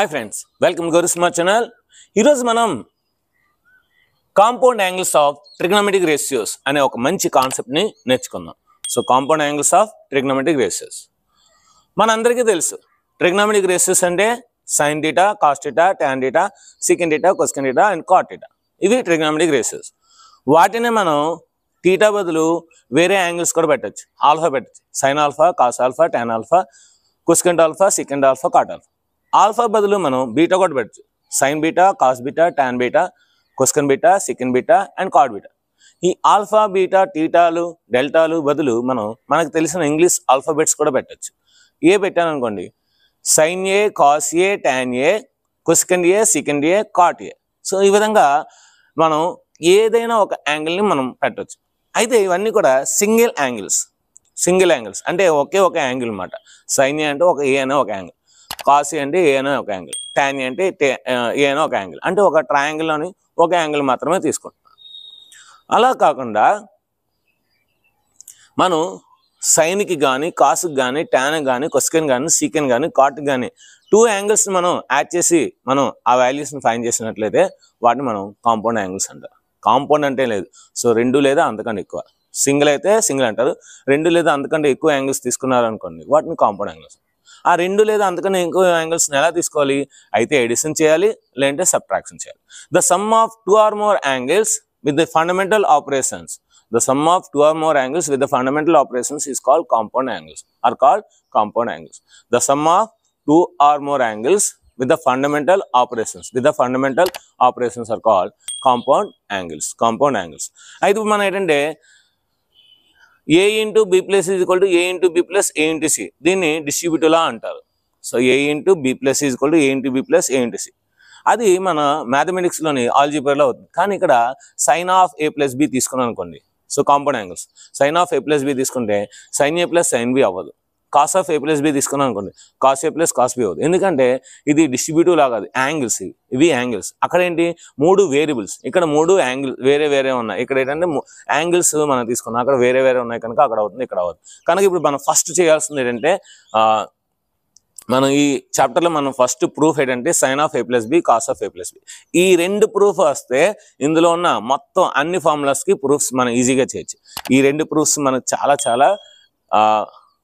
Hi friends, welcome to Guru Smart channel. ఈరోజు మనం compound angles of trigonometric ratios అనే ఒక మంచి కాన్సెప్ట్ని నేర్చుకుందాం. So compound angles of trigonometric ratios మనందరికీ తెలుసు. ట్రిగ్నోమెట్రిక్ రేషియోస్ అంటే sine theta, cos theta, tan theta, secant theta, cosecant theta and cot theta. ఇవి ట్రిగ్నోమెట్రిక్ రేషియోస్. వాటినే మనం థీటా బదులు వేరే యాంగిల్స్ కూడా పెట్టచ్చు. ఆల్ఫా పెట్టచ్చు. Sine alpha, cos alpha, tan alpha, cosecant alpha, secant alpha, cot alpha. Alpha బదులు మనం బీటా కూడా పెట్టచ్చు. Sine beta, cos beta, tan beta, cosecant beta, secant beta and cot beta. ఈ ఆల్ఫా, బీటా, టీటాలు, డెల్టాలు బదులు మనకు తెలిసిన ఇంగ్లీష్ ఆల్ఫాబెట్స్ కూడా పెట్టచ్చు. ఏ పెట్టాను అనుకోండి, sine A, cos A, tan A, cosecant A, secant A, cot A. So ఈ విధంగా మనం ఏదైనా ఒక యాంగిల్ని మనం పెట్టచ్చు. అయితే ఇవన్నీ కూడా సింగిల్ యాంగిల్స్ అంటే ఒకే ఒక యాంగిల్ అన్నమాట. సైన్ ఏ అంటే ఒక ఏ అనే ఒక యాంగిల్, కాస్ అంటే ఏ అనే ఒక యాంగిల్, టాన్ అంటే ఏ అనే ఒక యాంగిల్. అంటే ఒక ట్రయాంగిల్లోని ఒక యాంగిల్ మాత్రమే తీసుకుంటాం. అలా కాకుండా మనం సైన్కి కానీ, కాస్కి కానీ, టాన్కి కానీ, కొసెకెంట్ కానీ, సీకెంట్ కానీ, కాట్కి కానీ 2 యాంగిల్స్ మనం యాడ్ చేసి మనం ఆ వాల్యూస్ని ఫైండ్ చేసినట్లయితే వాటిని మనం కాంపౌండ్ యాంగిల్స్ అంటారు. కాంపౌండ్ అంటే లేదు, సో 2 లేదా అంతకంటే ఎక్కువ. సింగిల్ అయితే సింగిల్ అంటారు. 2 లేదా అంతకంటే ఎక్కువ యాంగిల్స్ తీసుకున్నారనుకోండి, వాటిని కాంపౌండ్ యాంగిల్స్. ఆ 2 లేదా అంతకన్నా ఎక్కువ యాంగిల్స్ని ఎలా తీసుకోవాలి? అయితే ఎడిషన్ చేయాలి, లేదంటే సబ్ట్రాక్షన్ చేయాలి. The sum of 2 or more angles with the fundamental operations. The sum of 2 or more angles with the fundamental operations is called compound angles. The sum of 2 or more angles with the fundamental operations are called compound angles. అయితే మనం ఏంటంటే a into b plus is equal to a into b plus a into c. దీన్ని distributive లా అంటారు. So a into b plus is equal to a into b plus a into c. అది మన మ్యాథమెటిక్స్లోని ఆల్జీబ్రాలో అవుతుంది. కానీ ఇక్కడ sine of a plus b తీసుకున్నాం అనుకోండి, so compound angles. Sine of a plus b తీసుకుంటే sine a plus sine b అవ్వదు. Cos of a plus b తీసుకున్నాం అనుకోండి, cos a plus cos b అవ్వదు. ఎందుకంటే ఇది డిస్ట్రిబ్యూటివ్ లాగా కాదు, యాంగిల్స్ ఇవి యాంగిల్స్. అక్కడ ఏంటి 3 వేరియబుల్స్, ఇక్కడ 3 యాంగిల్ వేరే ఉన్నాయి. ఇక్కడ ఏంటంటే యాంగిల్స్ మనం తీసుకున్నాం, అక్కడ వేరే ఉన్నాయి కనుక అక్కడ అవుతుంది, ఇక్కడ అవ్వదు. కనుక ఇప్పుడు మనం ఫస్ట్ చేయాల్సింది ఏంటంటే మనం ఈ చాప్టర్లో మనం ఫస్ట్ ప్రూఫ్ ఏంటంటే sine of a plus b, cos of a plus b. ఈ 2 ప్రూఫ్ వస్తే ఇందులో ఉన్న మొత్తం అన్ని ఫార్ములాస్కి ప్రూఫ్స్ మనం ఈజీగా చేయొచ్చు. ఈ 2 ప్రూఫ్స్ మనకు చాలా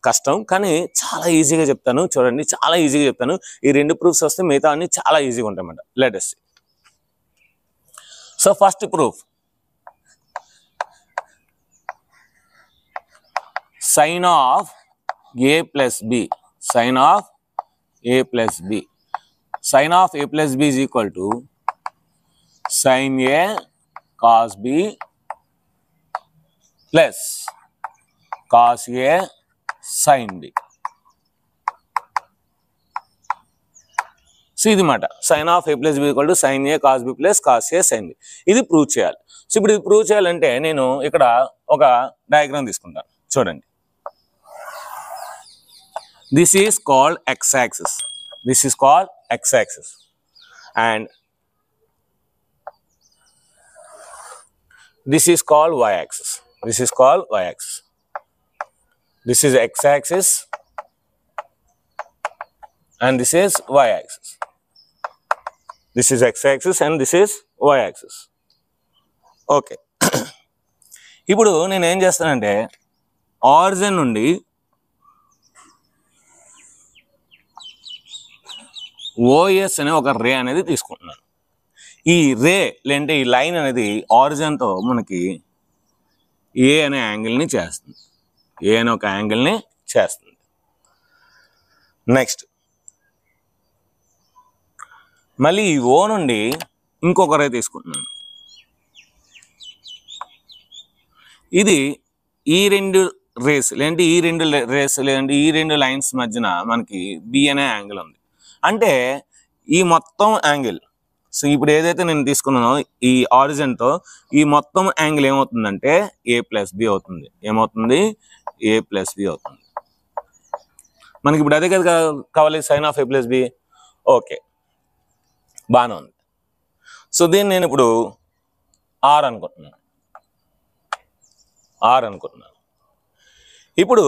కష్టం, కానీ చాలా ఈజీగా చెప్తాను. చూడండి, చాలా ఈజీగా చెప్తాను. ఈ 2 ప్రూఫ్స్ వస్తే మిగతా అన్ని చాలా ఈజీగా ఉంటాయన్నమాట. Let us see. So first proof, sine of a plus b. Sine of a plus b. Sine of a plus b is equal to sin a cos b plus cos a sin b. So ఇది మాట sine of a plus b equal to sin a cos b plus cos a sin b. ఇది prove చేయాలి. So ఇప్పుడు ఇది prove చేయాలంటే నేను ఇక్కడ ఒక డయాగ్రామ్ తీసుకుంటాను. చూడండి, this is called x-axis. And this is called y-axis. This is x-axis and this is y-axis. This is x-axis and this is y-axis. Okay, ఇప్పుడు నేను ఏం చేస్తానంటే ఆరిజిన్ నుండి OS అనే ఒక రే అనేది తీసుకుంటున్నాను. ఈ రే లేదంటే ఈ లైన్ అనేది ఆరిజిన్తో మనకి ఏ అనే యాంగిల్ని చేస్తుంది. నెక్స్ట్ మళ్ళీ ఈ O నుండి ఇంకొక రే తీసుకుంటున్నాను. ఇది ఈ 2 రేస్ లేదంటే ఈ 2 లైన్స్ మధ్యన మనకి B అనే యాంగిల్ ఉంది. అంటే ఈ మొత్తం యాంగిల్, సో ఇప్పుడు ఏదైతే నేను తీసుకున్నానో ఈ ఆరిజిన్తో ఈ మొత్తం యాంగిల్ ఏమవుతుందంటే a plus b అవుతుంది. మనకి ఇప్పుడు అదే కదా కావాలి, sine of a plus b. Okay, బాగానే ఉంది. సో దీన్ని నేను ఇప్పుడు r అనుకుంటున్నాను. ఇప్పుడు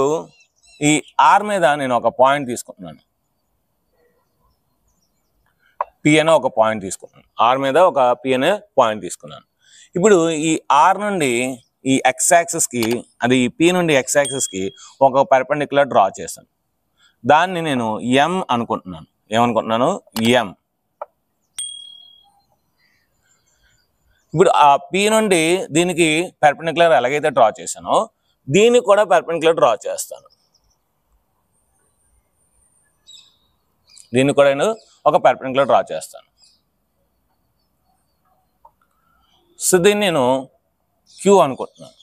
ఈ r మీద నేను ఒక పాయింట్ తీసుకుంటున్నాను. పి అనే ఒక పాయింట్ తీసుకున్నాను, ఆర్ మీద ఒక పి అనే పాయింట్ తీసుకున్నాను. ఇప్పుడు ఈ ఆర్ నుండి ఈ ఎక్స్ యాక్సిస్కి, అది పి నుండి ఎక్స్ యాక్సిస్కి ఒక పర్పెండిక్యులర్ డ్రా చేశాను. దాన్ని నేను ఎం అనుకుంటున్నాను. ఏమనుకుంటున్నాను? ఎం. ఇప్పుడు ఆ పి నుండి దీనికి పర్పెండిక్యులర్ ఎలాగైతే డ్రా చేశానో దీనికి కూడా పర్పెండిక్యులర్ డ్రా చేస్తాను. దీన్ని కూడా నేను ఒక పర్పెండిక్యులర్ డ్రా చేస్తాను. సో దీన్ని నేను క్యూ అనుకుంటున్నాను,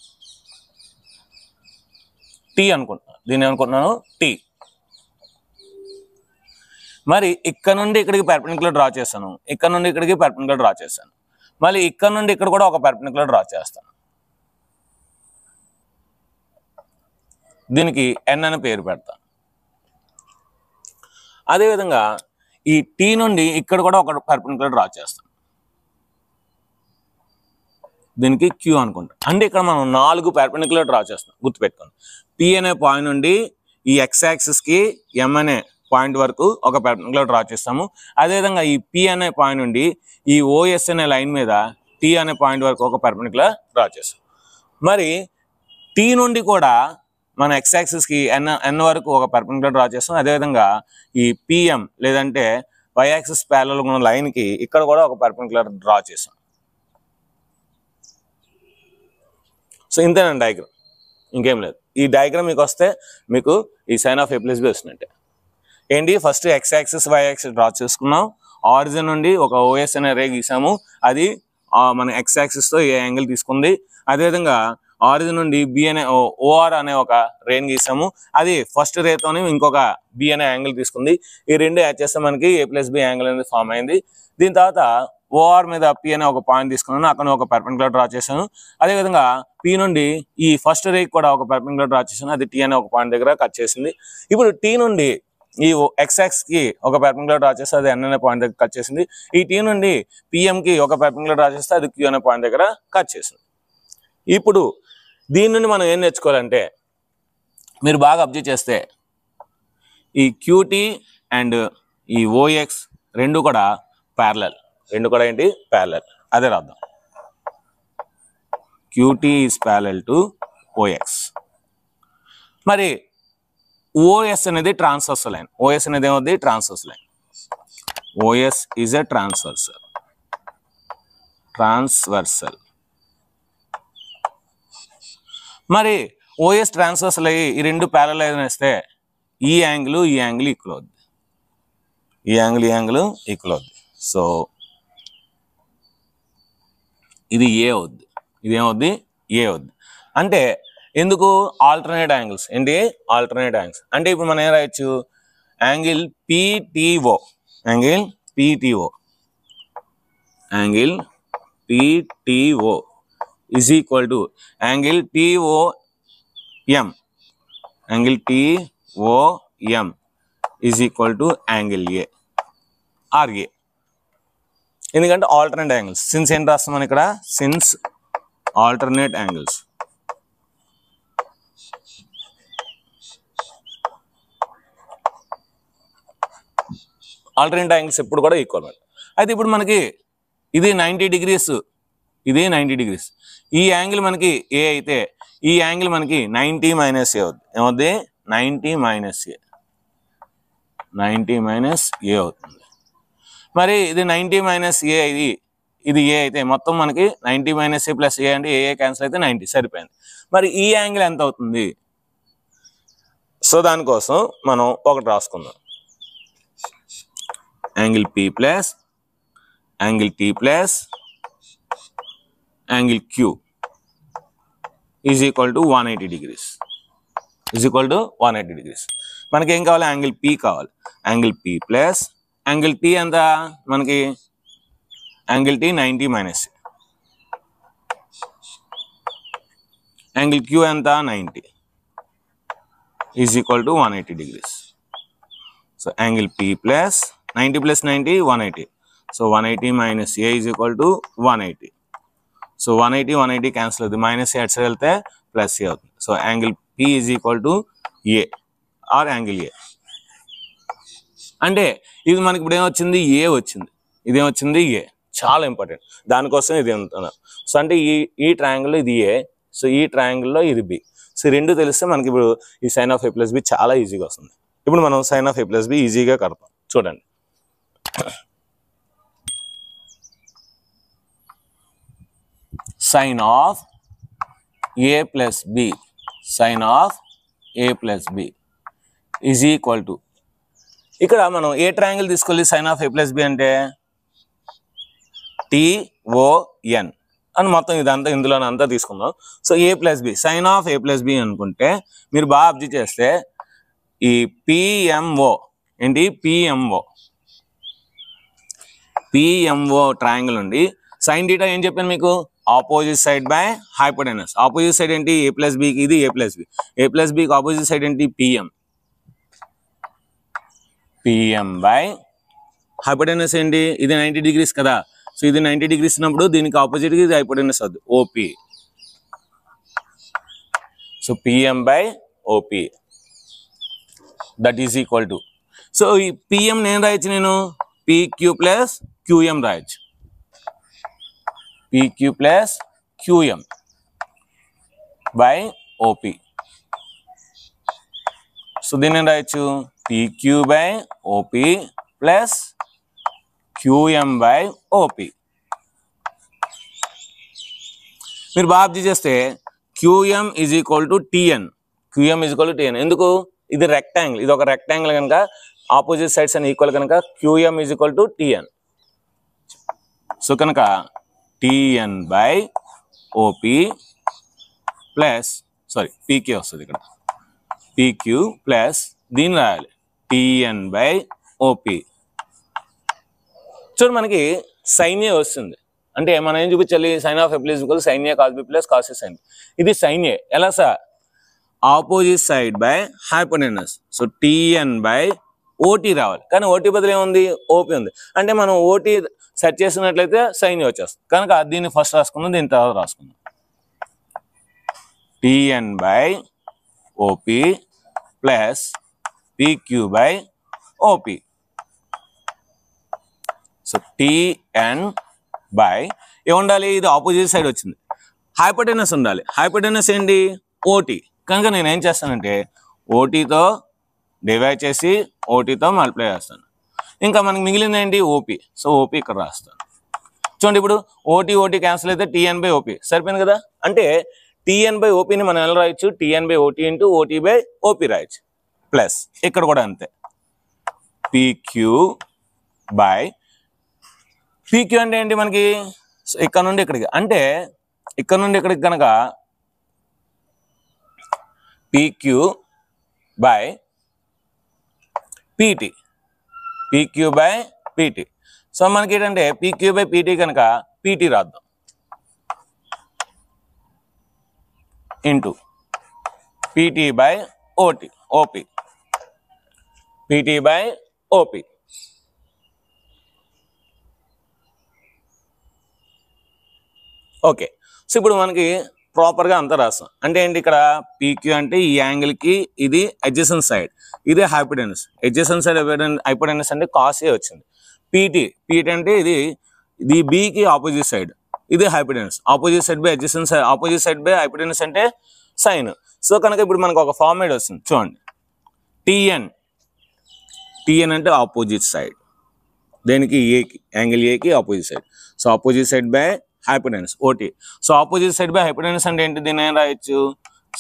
టీ అనుకుంటున్నాను. దీన్ని ఏమనుకుంటున్నాను? టీ. మరి ఇక్కడ నుండి ఇక్కడికి పర్పెండిక్యులర్ డ్రా చేశాను, ఇక్కడ నుండి ఇక్కడికి పర్పెండిక్యులర్ డ్రా చేశాను. మళ్ళీ ఇక్కడ నుండి ఇక్కడ కూడా ఒక పర్పెండిక్యులర్ డ్రా చేస్తాను. దీనికి ఎన్ అని పేరు పెడతాను. అదేవిధంగా ఈ టీ నుండి ఇక్కడ కూడా ఒక పర్పెండిక్యులర్ డ్రా చేస్తాను. దీనికి క్యూ అనుకుంటాం. అంటే ఇక్కడ మనం 4 పర్పెండిక్యులర్ డ్రా చేస్తాం. గుర్తుపెట్టుకోండి, పి అనే పాయింట్ నుండి ఈ ఎక్స్ యాక్సిస్కి ఎం అనే పాయింట్ వరకు ఒక పర్పెండిక్యులర్ డ్రా చేస్తాము. అదేవిధంగా ఈ పి అనే పాయింట్ నుండి ఈ ఓఎస్ అనే లైన్ మీద టీ అనే పాయింట్ వరకు ఒక పర్పెండిక్యులర్ డ్రా చేస్తాం. మరి టీ నుండి కూడా మన ఎక్స్ యాక్సిస్కి ఎన్ వరకు ఒక పర్పెండిక్యులర్ డ్రా చేస్తాం. అదేవిధంగా ఈ పిఎం లేదంటే వై యాక్సిస్ ప్యారలల్ ఉన్న లైన్కి ఇక్కడ కూడా ఒక పర్పెండిక్యులర్ డ్రా చేస్తాం. సో ఇంతేనండి డయాగ్రామ్, ఇంకేం లేదు. ఈ డయాగ్రామ్ మీకు వస్తే మీకు ఈ sine of A plus B వస్తున్నట్టే. ఏంటి? First X axis Y axis draw చేసుకున్నాం. ఆరిజిన్ నుండి ఒక ఓఎస్ అనే రే గీసాము, అది మన ఎక్స్ యాక్సిస్తో ఏ యాంగిల్ తీసుకుంది. అదేవిధంగా ఆరిజిన్ నుండి బి అనే ఓఆర్ అనే ఒక రేని గీసాము, అది ఫస్ట్ రేతోనే ఇంకొక బి అనే యాంగిల్ తీసుకుంది. ఈ రెండు యాడ్ చేస్తే మనకి ఏ ప్లస్ బి యాంగిల్ అనేది ఫామ్ అయింది. దీని తర్వాత ఓఆర్ మీద పి అనే ఒక పాయింట్ తీసుకున్నాను, అక్కడ ఒక పర్పెండిక్యులర్ డ్రా చేశాను. అదేవిధంగా పి నుండి ఈ ఫస్ట్ రేకి కూడా ఒక పర్పెండిక్యులర్ డ్రా చేశాను, అది టీ అనే ఒక పాయింట్ దగ్గర కట్ చేసింది. ఇప్పుడు టీ నుండి ఈ ఎక్స్ఎక్స్కి ఒక పర్పెండిక్యులర్ డ్రా చేస్తే అది ఎన్ అనే పాయింట్ దగ్గర కట్ చేసింది. ఈ టీ నుండి పిఎంకి ఒక పర్పెండిక్యులర్ డ్రా చేస్తే అది క్యూ అనే పాయింట్ దగ్గర కట్ చేసింది. ఇప్పుడు దీని నుండి మనం ఏం నేర్చుకోవాలంటే, మీరు బాగా అబ్జర్వ్ చేస్తే ఈ క్యూటీ అండ్ ఈ ఓఎక్స్ రెండు కూడా ప్యారలల్. రెండు కూడా ఏంటి? ప్యారలల్. అదే రాద్దాం. QT is parallel to OX. మరి ఓఎస్ అనేది ట్రాన్స్వర్సల్ లైన్. ఓఎస్ అనేది ఏమవుద్ది? Transversal line. OS is a transversal. మరి ఓఎస్ ట్రాన్స్వర్సల్ అయ్యి ఈ రెండు ప్యారలల్ వేస్తే ఈ యాంగిల్ ఈక్వల్ అవుద్ది, ఈ యాంగిల్ ఈక్వల్ అవుద్ది. సో ఇది ఏ అవుద్ది, ఇది ఏమవుద్ది? ఏ అవుద్ది. అంటే ఎందుకు? Alternate angles. ఏంటి? Alternate angles. అంటే ఇప్పుడు మనం ఏం రాయొచ్చు? Angle PTO, angle PTO, angle PTO is equal to angle TOM, angle TOM is equal to angle A R A. ఎందుకంటే ఆల్టర్నేట్ యాంగిల్స్. సిన్స్ ఏం రాస్తాం ఇక్కడ? Since alternate angles. Alternate angles ఎప్పుడు కూడా ఈక్వల్. అయితే ఇప్పుడు మనకి ఇది 90 degrees, ఇది 90 degrees. ఈ యాంగిల్ మనకి ఏ అయితే ఈ యాంగిల్ మనకి 90 మైనస్ ఏ అవుతుంది. ఏమవుద్ది? 90 మైనస్ ఏ, 90 మైనస్ ఏ అవుతుంది. మరి ఇది 90 మైనస్ ఏ, ఇది ఏ అయితే మొత్తం మనకి 90 మైనస్ ఏ ప్లస్ ఏ అంటే ఏ క్యాన్సిల్ అయితే 90 సరిపోయింది. మరి ఈ యాంగిల్ ఎంత అవుతుంది? సో దానికోసం మనం ఒకటి రాసుకుందాం. Angle P plus angle T plus angle Q is equal to 180 degrees. Is equal to 180 degrees. మనకి ఏం కావాలి? యాంగిల్ పి కావాలి. Angle P plus angle T ఎంత మనకి? Angle T 90 minus, angle Q ఎంత? 90 is equal to 180 degrees. So angle P plus 90 plus 90 180. So 180 minus A is equal to 180. So 180 cancel అవుతుంది, minus ఏ అటు వెళ్తే ప్లస్ ఏ అవుతుంది. So angle P is equal to a or angle a. అంటే ఇది మనకి ఇప్పుడు ఏమొచ్చింది? ఏ వచ్చింది. ఇదేమొచ్చింది ఏ, చాలా ఇంపార్టెంట్, దానికోసం ఇది అంటున్నారు. సో అంటే ఈ ట్రయాంగిల్లో ఇది ఏ, సో ఈ ట్రయాంగిల్లో ఇది బి. సో రెండు తెలిస్తే మనకి ఇప్పుడు ఈ sine of A plus b చాలా ఈజీగా వస్తుంది. ఇప్పుడు మనం sine of A plus b ఈజీగా కడతాం. చూడండి, sine of A plus B, sign of A plus B is equal to, ఇక్కడ మనం ఏ ట్రయాంగిల్ తీసుకోవాలి sine of A plus B అంటే TON అని మొత్తం ఇదంతా ఇందులోనే అంతా తీసుకుందాం. So A plus B, sign of A plus b అనుకుంటే మీరు బాగా అబ్జర్వ్ చేస్తే ఈ PMO ఏంటి, PMO ట్రయాంగిల్ ఉండి సైన్ థీటా ఏం చెప్పాను మీకు, opposite side by hypotenuse. Opposite side ఏంటి, ఏ ప్లస్ బికి ఇది ఏ ప్లస్ బి, ఏ ప్లస్ బికి ఆపోజిట్ సైడ్ ఏంటి PM బై హైపోటెనస్ ఏంటి, ఇది 90 degrees కదా. సో ఇది 90 degrees ఉన్నప్పుడు దీనికి ఆపోజిట్గా ఇది హైపోటెనస్ అవుతుంది OP. So PM by OP that is equal to, so ఈ PM నేను రాయొచ్చు, నేను PQ ప్లస్ QM రాయొచ్చు, PQ plus QM by OP. So దీన్ని నేను రాయొచ్చు PQ by OP plus QM by OP. మీరు బాగా అబ్జర్వ్ చేస్తే QM is equal to TN, QM is equal to TN. ఎందుకు, ఇది రెక్టాంగిల్, ఇది ఒక రెక్టాంగిల్ కనుక ఆపోజిట్ సైడ్స్ అని ఈక్వల్ కనుక QM is equal to TN. So కనుక TN by OP plus PQ వస్తుంది, ఇక్కడ PQ ప్లస్ దీన్ని రాయాలి TN బై OP. చూడు మనకి సైన్ ఏ వస్తుంది, అంటే మనం ఏం చూపించాలి, sine of A plus equal sine A cos B plus cos A sine. ఇది సైన్ ఏ ఎలా sir, opposite side by hypotenuse. So TN by OT రావాలి, కానీ OT బదులు ఏముంది, OP ఉంది. అంటే మనం OT సెట్ చేసినట్లయితే సైన్ ఏ వచ్చేస్తుంది, కనుక దీన్ని ఫస్ట్ రాసుకుందాం, దీని తర్వాత రాసుకుందాం. TN by OP plus PQ by OP. So TN by ఏముండాలి, ఇది ఆపోజిట్ సైడ్ వచ్చింది, హైపోటెనస్ ఉండాలి. హైపోటెనస్ ఏంటి, OT. కనుక నేను ఏం చేస్తానంటే OTతో డివైడ్ చేసి OTతో మల్టిప్లై చేస్తాను. ఇంకా మనకి మిగిలింది ఏంటి, OP. సో OP ఇక్కడ రాస్తాను. చూడండి, ఇప్పుడు OT క్యాన్సిల్ అయితే TN బై OP సరిపోయింది కదా. అంటే TN బై OPని మనం ఎలా రాయొచ్చు, TN by OT into OT by OP రాయొచ్చు. ప్లస్ ఇక్కడ కూడా అంతే, PQ బై PQ అంటే ఏంటి మనకి, ఇక్కడ నుండి ఇక్కడికి, అంటే ఇక్కడ నుండి ఇక్కడికి కనుక PQ by PT, PQ by PT. So మనకి ఏంటంటే PQ బై PT కనుక PT రాద్దాం into PT by OP, PT by OP. Okay, so ఇప్పుడు మనకి ప్రాపర్గా అంతా రాస్తాం. అంటే ఏంటి, ఇక్కడ PQ అంటే ఈ యాంగిల్కి ఇది అడ్జసెంట్ సైడ్, ఇది హైపోటెనస్. అడ్జసెంట్ సైడ్ హైపోటెనస్ అంటే కాస్ ఏ వచ్చింది. PT అంటే ఇది బికి ఆపోజిట్ సైడ్, ఇది hypotenuse. Opposite side by adjacent side, opposite side by hypotenuse అంటే సైన్. సో కనుక ఇప్పుడు మనకు ఒక ఫార్మేట్ వస్తుంది చూడండి, TN అంటే ఆపోజిట్ సైడ్, దేనికి ఏకి, యాంగిల్ ఏకి opposite side. So opposite side by hypotenuse OT. So opposite side by hypotenuse అంటే ఏంటి, దీన్ని ఏం రాయొచ్చు,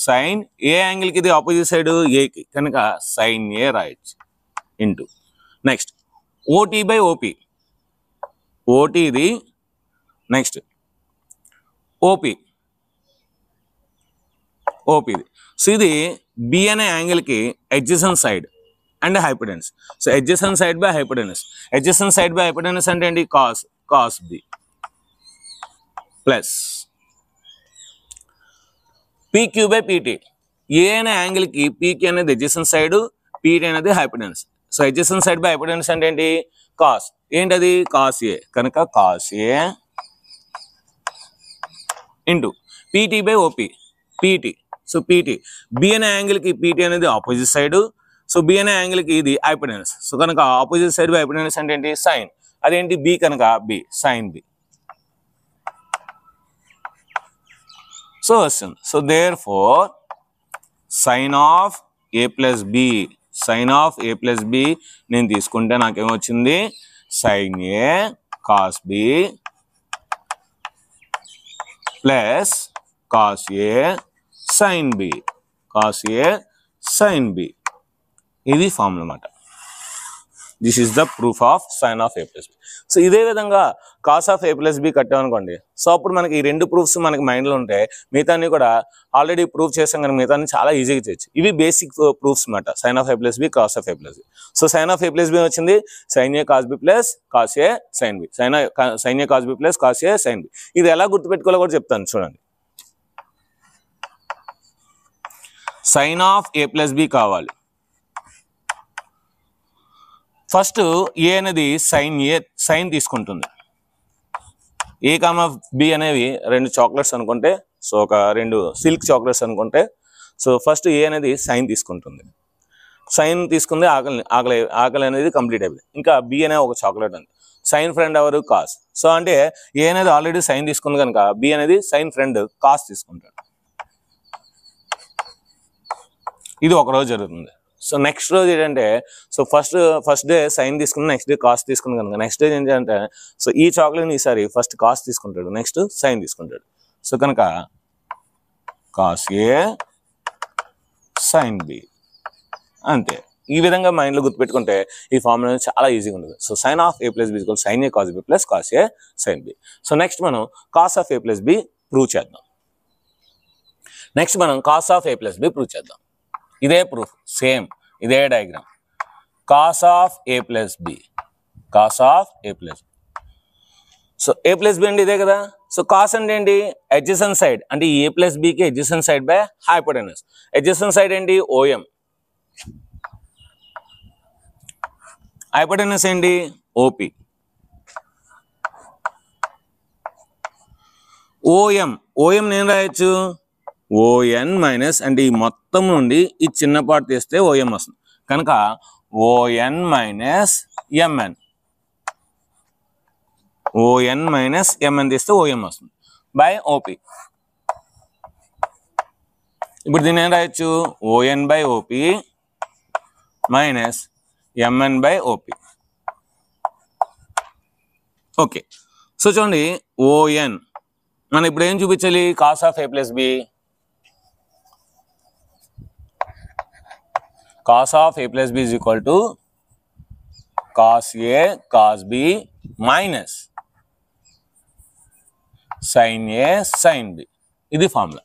సైన్ ఏ యాంగిల్కి ఇది ఆపోజిట్ సైడ్ ఏకి కనుక సైన్ ఏ రాయొచ్చు into next OT by OP, ఇది నెక్స్ట్ OP ఇది. సో ఇది B అనే యాంగిల్కి adjacent side and hypotenuse. So adjacent side by hypotenuse, adjacent side by hypotenuse అంటే ఏంటి, cos B plus PQ by PT. A అనే యాంగిల్కి PQ అనేది అడ్జసెంట్ సైడ్, PT అనేది hypotenuse. So adjacent side by hypotenuse అంటే ఏంటి, కాస్, ఏంటది cos A కనుక cos A into PT by OP, so PT B అనే యాంగిల్కి PT అనేది ఆపోజిట్ సైడ్. సో B అనే యాంగిల్కి ఇది హైపోటెనస్. సో కనుక ఆపోజిట్ సైడ్ బై హైపోటెనస్ అంటే ఏంటి, సైన్. అదేంటి బి కనుక బి సైన్ బి. సో వస్తుంది. So therefore sine of A plus B, sign of A plus B నేను తీసుకుంటే నాకేమొచ్చింది సైన్ ఏ కాస్ బి ప్లస్ కాస్ ఏ సైన్ బి, కాస్ ఏ sign B. ఇది formula అన్నమాట. This is the proof of sine of A plus B. So ఇదే విధంగా cos of A plus B కట్టామనుకోండి. సో అప్పుడు మనకి ఈ రెండు ప్రూఫ్స్ మనకి మైండ్లో ఉంటే మిగతాన్ని కూడా ఆల్రెడీ ప్రూఫ్ చేసాం కానీ మిగతాన్ని చాలా ఈజీగా చేయొచ్చు. ఇవి బేసిక్ ప్రూఫ్స్ అనమాట, sine of A plus B, cos of A plus B. So sign of A plus B వచ్చింది సైన్ ఏ కాస్ బి ప్లస్ కాస్ ఏ సైన్ బి, సైన్ ఏ కాస్ బి ప్లస్ కాస్ ఏ sign B. ఇది ఎలా గుర్తుపెట్టుకోవాలో కూడా చెప్తాను చూడండి. Sine of A plus B కావాలి. First A అనేది sine తీసుకుంటుంది. ఏ కామా బి అనేవి రెండు చాక్లెట్స్ అనుకుంటే, సో ఒక రెండు సిల్క్ చాక్లెట్స్ అనుకుంటే, సో ఫస్ట్ ఏ అనేది సైన్ తీసుకుంటుంది. సైన్ తీసుకుంది, ఆకలి అనేది కంప్లీట్ అయిపోయింది. ఇంకా బి అనే ఒక చాక్లెట్ ఉంది. సైన్ ఫ్రెండ్ ఎవరు కాస్. సో అంటే ఏ అనేది ఆల్రెడీ సైన్ తీసుకుంది కనుక బి అనేది సైన్ ఫ్రెండ్ కాస్ తీసుకుంటాడు. ఇది ఒక రోజు జరుగుతుంది. సో నెక్స్ట్ రోజు ఏంటంటే, సో ఫస్ట్ డే సైన్ తీసుకుని నెక్స్ట్ డే కాస్ట్ తీసుకుని కనుక నెక్స్ట్ డే ఏంటంటే, సో ఈ చాక్లెట్ని ఈసారి ఫస్ట్ కాస్ట్ తీసుకుంటాడు, నెక్స్ట్ సైన్ తీసుకుంటాడు. సో కనుక కాస్ ఏ సైన్ బి అంతే. ఈ విధంగా మైండ్లో గుర్తుపెట్టుకుంటే ఈ ఫార్ములా చాలా ఈజీగా ఉంటుంది. So sign of A plus B equal sine A cos B plus cos A sign B. So next మనం cos of A plus B prove చేద్దాం. నెక్స్ట్ మనం cos of A plus B prove చేద్దాం. ఇదే proof, same ఇదే diagram. Cos of A plus B, cos of A plus B. So A plus B అంటే ఇదే కదా. So cos అంటే ఏంటి, అడ్జసెంట్ సైడ్ అంటే ఏ ప్లస్ బికి adjacent side by hypotenuse. Adjacent side ఏంటి ఓఎం, హైపోటెనస్ ఏంటి ఓపి. ఓఎం నేను రాయొచ్చు ఓఎన్ మైనస్ అంటే ఈ మొత్తం నుండి ఈ చిన్న పార్ట్ తీస్తే ఓఎం వస్తుంది కనుక ON minus MN, ON minus MN తీస్తే ఓఎం వస్తుంది బై ఓపి. ఇప్పుడు దీన్ని ఏం రాయొచ్చు ON by OP minus MN by OP. Okay, so చూడండి ఓఎన్ మనం ఇప్పుడు ఏం చూపించాలి, cos of A plus B. Cos of a plus b is equal to cos a cos b minus sin a sin b. ఇది formula.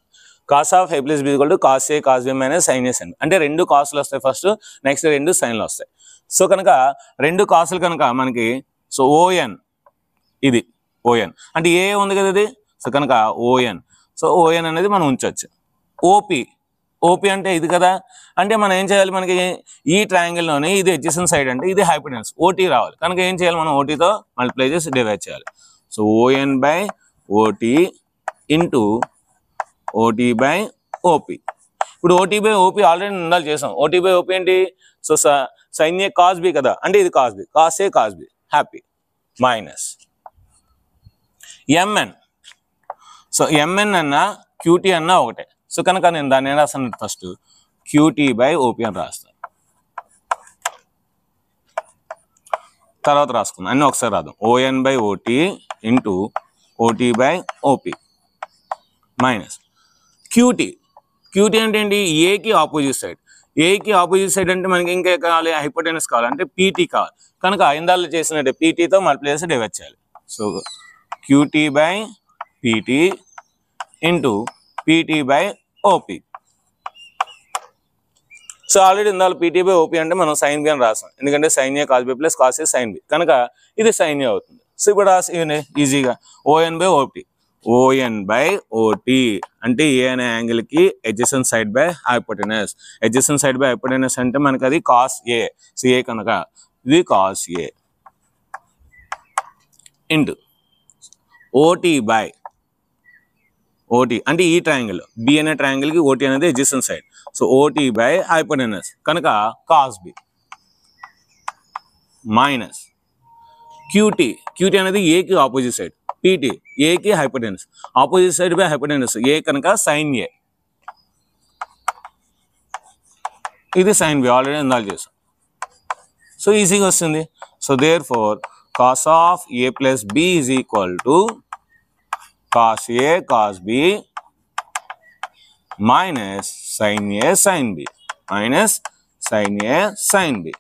Cos of A plus B equal to cos A cos B minus sign A sine. అంటే రెండు కాసులు వస్తాయి first, next రెండు సైన్లు వస్తాయి. So కనుక రెండు కాసులు కనుక మనకి సో ఓఎన్, ఇది ఓఎన్ అంటే ఏ ఉంది కదా ఇది. సో కనుక ఓఎన్, సో ఓఎన్ అనేది మనం ఉంచవచ్చు. ఓపి అంటే ఇది కదా. అంటే మనం ఏం చేయాలి, మనకి ఈ ట్రయాంగిల్లోనే ఇది అడ్జసెంట్ సైడ్ అంటే ఇది హైపోటెనస్ ఓటీ రావాలి కనుక ఏం చేయాలి, మనం ఓటీతో మల్టిప్లై చేసి డివైడ్ చేయాలి. So ON by OT into OT by OP. ఇప్పుడు ఓటీ బై ఓపి ఆల్రెడీ ఇందాక చేసాం. ఓటీ బై ఓపి ఏంటి, సో సైన్ ఏ కాస్ బి కదా, అంటే ఇది కాస్ బి, కాస్ ఏ cos B happy minus MN. So MN అన్నా క్యూటీ అన్నా ఒకటే. సో కనుక నేను దాన్ని ఏం రాస్తాను, ఫస్ట్ క్యూటీ బై ఓపి అని రాస్తాను, తర్వాత రాసుకుందాం అన్నీ ఒకసారి రాద్దాం. ON by OT into OT by OP minus QT. QT అంటే ఏంటి, ఏకి ఆపోజిట్ సైడ్. ఏకి ఆపోజిట్ సైడ్ అంటే మనకి ఇంకా కావాలి, హైపోటెనస్ కావాలి అంటే పీటీ కావాలి కనుక ఇందాలు చేసినట్టే పీటీతో మల్టిప్లై చేసి డివైడ్ చేయాలి. So QT by PT into PT by OP. So already ఇందాలు పీటీ బై ఓపి అంటే మనం సైన్ బి అని రాసాం, ఎందుకంటే సైన్ ఏ కాస్ బి ప్లస్ కాస్ ఏ సైన్ బి కనుక ఇది సైన్ ఏ అవుతుంది. సో ఇప్పుడు రాసి ఈజీగా ON by OP, ON by OT అంటే ఏ అనే యాంగిల్కి adjacent side by hypotenuse. Adjacent side by hypotenuse అంటే మనకి అది కాస్ ఏ. సో ఏ కనుక ఇది cos A into OT by OT అంటే ఈ ట్రయాంగిల్ బి అనే ట్రయాంగిల్కి ఓటీ అనేది adjacent side. So OT by hypotenuse కనుక కాస్ బి మైనస్ QT అనేది ఏకి ఆపోజిట్ సైడ్, PT ఏకి hypotenuse, opposite side by hypotenuse A కనుక sin A, ఇది sin B ఆల్రెడీ ఇందాక చేసాం. సో ఈజీగా వస్తుంది. So therefore cos of A plus B is equal to cos A cos B minus sin A sin B minus sin A sin B.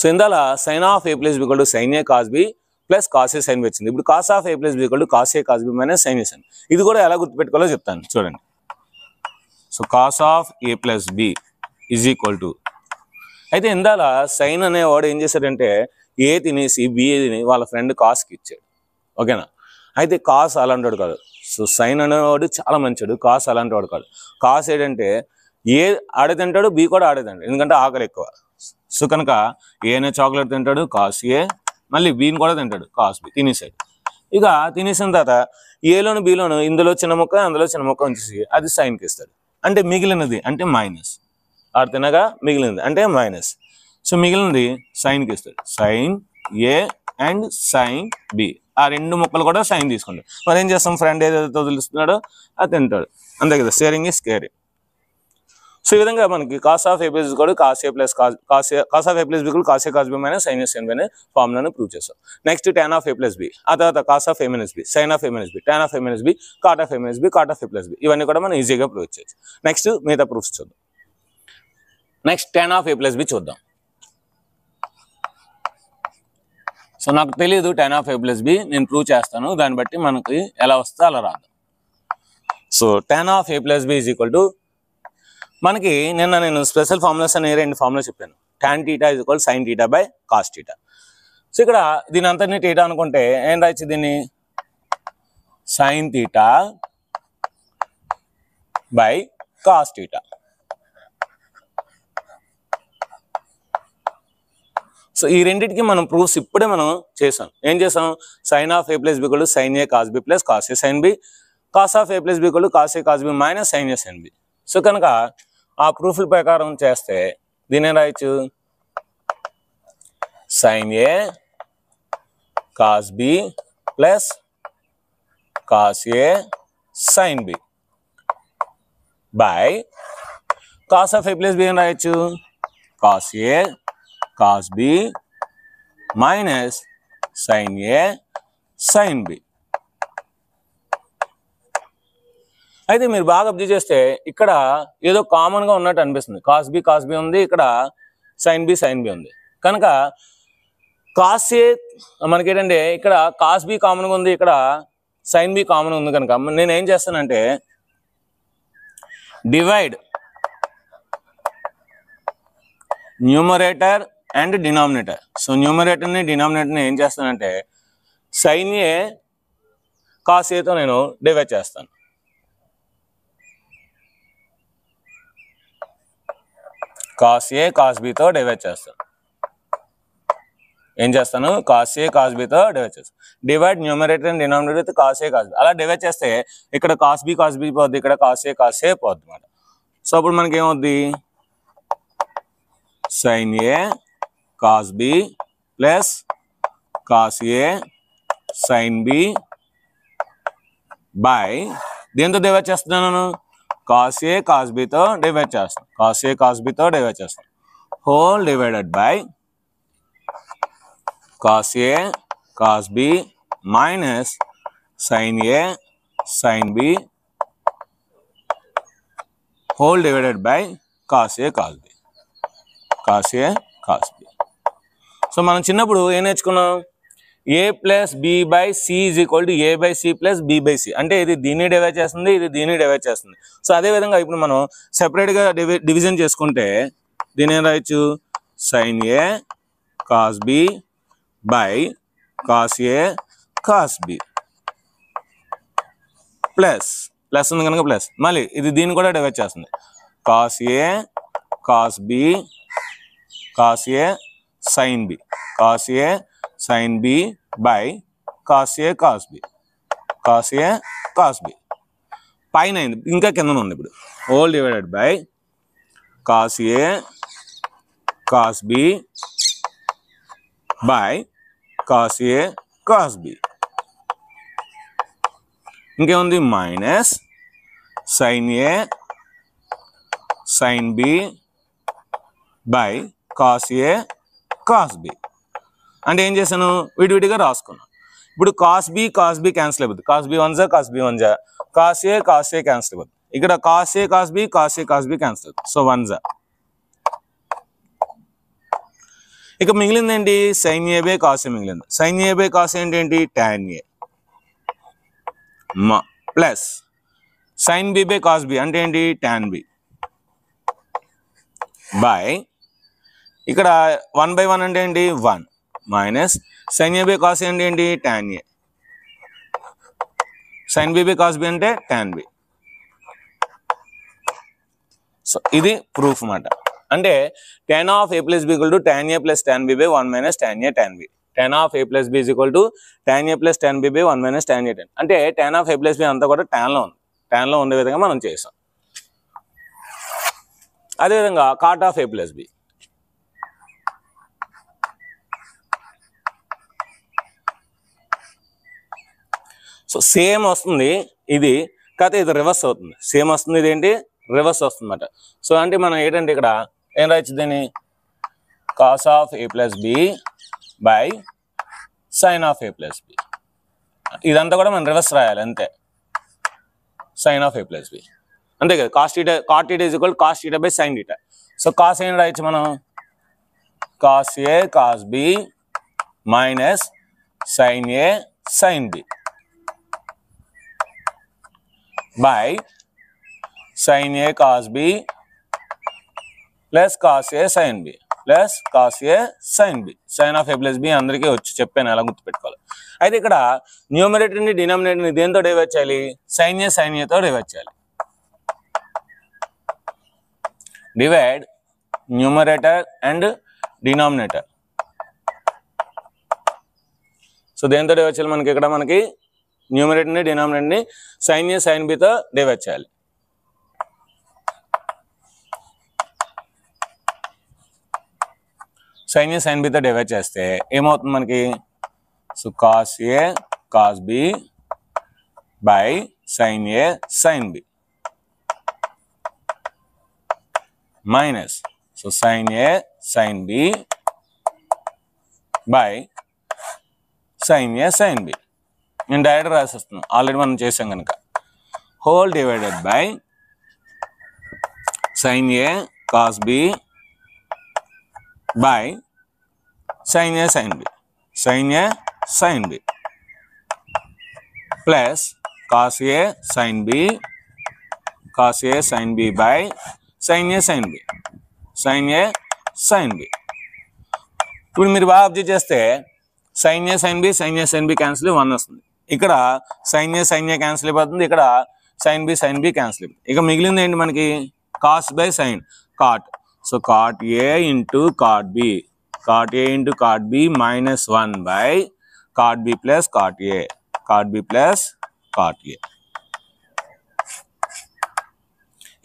So ఇందాల sin of A plus B equal to sin A cos B plus cos A sin B వచ్చింది. ఇప్పుడు cos of A plus B equal to cos A cos B minus sin A sin B. ఇది కూడా ఎలా గుర్తుపెట్టుకోవాలో చెప్తాను చూడండి. So cos of A plus B is equal to, అయితే ఇందాల sign అనేవాడు ఏం చేశాడంటే ఏ తినేసి బి తిని వాళ్ళ ఫ్రెండ్ కాస్కి ఇచ్చాడు. ఓకేనా? అయితే కాస్ అలాంటి కాదు. సో సైన్ అనేవాడు చాలా మంచివాడు, కాస్ అలాంటి వాడు కాదు. కాస్ ఏంటంటే ఏ ఆడే తింటాడు, బి కూడా ఆడే తింటాడు, ఎందుకంటే ఆకలి ఎక్కువ. సో కనుక ఏ అనే చాక్లెట్ తింటాడు కాస్ ఏ, మళ్ళీ బీని కూడా తింటాడు కాస్ బి, తినేసాడు. ఇక తినేసిన తర్వాత ఏలోను బిలోను ఇందులో చిన్న మొక్క అందులో చిన్న మొక్క ఉంచేసి అది సైన్కి ఇస్తాడు. అంటే మిగిలినది అంటే మైనస్, ఆడు తినగా మిగిలినది అంటే మైనస్. సో మిగిలినది సైన్కి ఇస్తాడు, sine A and sine b. ఆ రెండు మొక్కలు కూడా సైన్ తీసుకుంటాడు. మరి ఏం చేస్తాం, ఫ్రెండ్ ఏదైతే తెలుస్తున్నాడో అది తింటాడు, అంతే కదా, షేరింగ్ ఈజ్ కేరింగ్. సో ఈ విధంగా మనకి కాస్ ఆఫ్ ఏ ప్లస్ కూడా cos A plus cos of A plus B కూడా కాస్ ఏ కాస్ బి మైనస్ సైన్ ఏ సైన్ బి అనే ఫార్ములాను ప్రూవ్ చేస్తాం. Next tan of A plus B, ఆ తర్వాత cos of A minus B, sign of A minus B, tan of A minus B, cot of A minus B, cot of A plus B, ఇవన్నీ కూడా మనం ఈజీగా prove చేయొచ్చు. Next మిగతా proofs చూద్దాం. Next tan of A plus b చూద్దాం. So నాకు తెలియదు tan of A plus B, నేను ప్రూవ్ చేస్తాను, దాన్ని బట్టి మనకి ఎలా వస్తే అలా రాద్దాం. So tan of A plus B is equal to, మనకి నిన్న నేను స్పెషల్ ఫార్ములాస్ అనే రెండు ఫార్ములా చెప్పాను. tan θ is equal sin θ by cos θ. So ఇక్కడ దీని అంతటిని θ అనుకుంటే ఏం రాయొచ్చు, దీన్ని sin θ బై cos θ. సో ఈ రెండింటికి మనం ప్రూఫ్స్ ఇప్పుడే మనం చేసాం. ఏం చేసాం, sine of A plus B equal to sign A cos B plus cos A sign B, cos of A plus B equal to cos A cos B minus sign A sign B. So కనుక ఆ ప్రూఫ్ల ప్రకారం చేస్తే దీని ఏం రాయొచ్చు, sign A cos B plus cos A sign B by cos of A plus b ఏం రాయొచ్చు, కాస్ ఏ కాస్ బి మైనస్ సైన్ ఏ సైన్ బి. అయితే మీరు బాగా అబ్జర్వ్ చేస్తే ఇక్కడ ఏదో కామన్గా ఉన్నట్టు అనిపిస్తుంది. కాస్ బి ఉంది, ఇక్కడ సైన్ బి ఉంది. కనుక కాస్ ఏ మనకేంటంటే ఇక్కడ కాస్ బి కామన్గా ఉంది, ఇక్కడ సైన్ బి కామన్ ఉంది. కనుక నేను ఏం చేస్తానంటే divide numerator and denominator. So న్యూమరేటర్ని డినామినేటర్ని ఏం చేస్తానంటే సైన్ ఏ కాస్ ఏతో నేను డివైడ్ చేస్తాను. కాస్ ఏ కాస్ బితో డివైడ్ చేస్తాను. ఏం చేస్తాను, కాస్ ఏ కాస్ బితో డివైడ్ చేస్తాను. Divide numerator and denominator with cos A cos B. అలా డివైడ్ చేస్తే ఇక్కడ కాస్ బి పోద్ది, ఇక్కడ కాస్ ఏ పోద్ది అన్నమాట. సో అప్పుడు మనకి ఏమవుద్ది, sine A cos B plus cos A sign B by దేంతో డివైడ్ చేస్తున్నాను, కాస్ ఏ కాస్ బితో డివైడ్ చేస్తాను. కాస్ ఏ కాస్ బితో డివైడ్ చేస్తాను. Whole divided by cos A cos B minus sign A sign B whole divided by cos A cos B, cos A cos B. So మనం చిన్నప్పుడు ఏం నేర్చుకున్నాం, A plus B by C is equal to A by C plus B by c. అంటే ఇది దీన్ని divide చేస్తుంది, ఇది దీన్ని డివైడ్ చేస్తుంది. సో అదేవిధంగా ఇప్పుడు మనం సెపరేట్గా డివిజన్ చేసుకుంటే దీని ఏం రాయొచ్చు, sign A cos B by cos A cos B plus ఉంది కనుక ప్లస్, మళ్ళీ ఇది దీన్ని కూడా డివైడ్ చేస్తుంది. Cos A cos B cos A sign B, cos A sign B by cos A cos B, cos A cos B. పైన ఇంకా కింద ఉంది ఇప్పుడు whole divided by cos A cos b by cos a cos b. ఇంకేముంది minus sin a sin b by cos a cos b. అంటే ఏం చేశాను, విడివిడిగా రాసుకున్నాను. ఇప్పుడు cos b క్యాన్సిల్ అయిపోతుంది. cos b 1 cos b 1 cos a cancel అయిపోతుంది. ఇక్కడ cos a cos b cancel అవుతుంది. సో 1 ఇక మిగిలింది ఏంటి, sin a by cos a మిగిలింది. sin a by cos a ఏంటి, tan a plus sin b by cos b అంటే ఏంటి, tan b బై ఇక్కడ 1 బై 1 అంటే ఏంటి 1 minus sin a by cos a అంటే ఏంటి tan a, sin b by cos b అంటే tan b. సో ఇది ప్రూఫ్ అన్నమాట. అంటే tan of a plus b equal to tan a plus tan b by 1 minus tan a tan b. tan of a plus b is equal to tan a plus tan b by 1 minus tan a tan. అంటే tan of a plus b అంతా కూడా tan లో ఉంది. tan లో ఉండే విధంగా మనం చేసాం. అదేవిధంగా cot of a plus b. So same వస్తుంది ఇది, కాకపోతే ఇది రివర్స్ అవుతుంది. సేమ్ వస్తుంది, ఇదేంటి రివర్స్ వస్తుంది అన్నమాట. సో అంటే మనం ఏంటంటే ఇక్కడ ఏం రాయొచ్చు దీన్ని, cos of a plus b by sin of a plus b. ఇదంతా కూడా మనం రివర్స్ రాయాలి అంతే, sin of a plus b అంతే కదా. cot theta is equal to cos theta by sin theta. So cos ఏం రాయొచ్చు మనం, cos a cos b minus sin a sin b by sin a cos b plus cos a sin b plus cos a sin b. sin of a plus b అందరికీ వచ్చి చెప్పాను ఎలా గుర్తుపెట్టుకోవాలి. అయితే ఇక్కడ న్యూమరేటర్ని డినామినేటర్ని దేంతో డివైడ్ చేయాలి, sin a తో డివైడ్ చేయాలి. Divide numerator and denominator. So దేంతో డివైడ్ చేయాలి మనకి, ఇక్కడ మనకి న్యూమరేటర్ని డినామినేటర్ని sin a sin b తో డివైడ్ చేయాలి. sin a sin b తో డివైడ్ చేస్తే ఏమవుతుంది మనకి, so cos a cos b by sin a sin b minus so sin a sin b by sin a sin b. నేను direct రాసేస్తున్నాను, already మనం చేసాం కనుక. Whole divided by sin a cos b by sin a sin b, sin a sin b plus cos a sin b by sin a sin b, sin a sin b. ఇప్పుడు మీరు బాగా observe చేస్తే sin a sin b cancel 1 వస్తుంది. ఇక్కడ sin a cancel అయిపోతుంది, ఇక్కడ sin b cancel అయిపోతుంది. ఇక మిగిలింది ఏంటి మనకి, cos by sin cot. So cot a into cot b, cot a into cot b minus 1 by cot b plus cot a, cot b plus cot a.